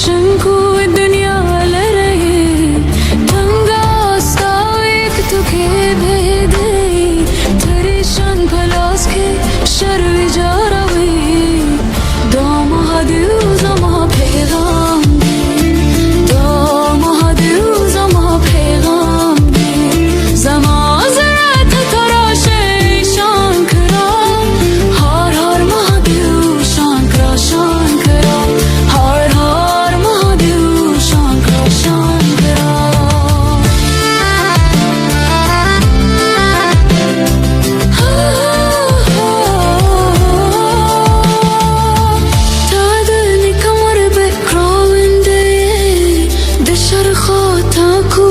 रोशन कोई दुनिया लरे तंगा एक तुखे भेदे तेरे शान भलास के शर्वी जारावी दो महादेव जमा पैगाम दो महादेव जमा पैगाम जमा जरात तराशे शान करा हर हर महादेव शान करा शान करा हर हर महादेव शान करा शान करा خاطاكو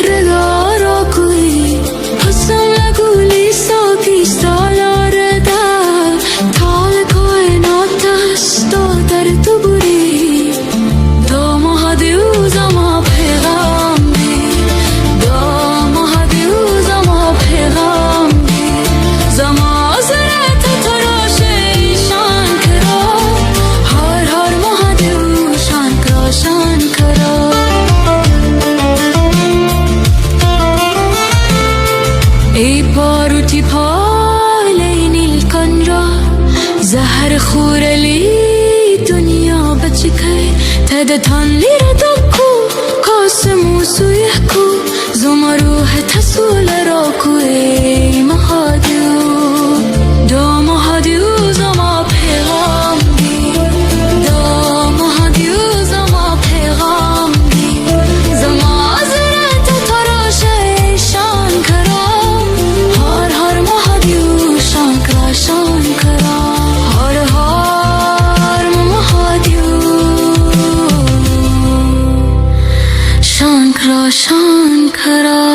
رضا راكوي حسن لقولي ساكي ستالا ردا تالكوي ناتستو در تبوري دو مهديو زما پیغام دی دو مهديو زما پیغام دی زما زرت تراشه شان کرا هر هر مهديو شان کرا شان کرا ای پاروتی پای نیل کنرا زهر خورلی دنیا بچکه تد تان لیر دکو کاسمو سویحکو زما روح تسول راکو ای مهادیو دو مهادیو زما پیغام دی دو مهادیو زما پیغام دی زما زرت تراشه شان کرا هر هر مهدیو شان کرا شان کرا هر هر مهدیو شان کرا شان کرا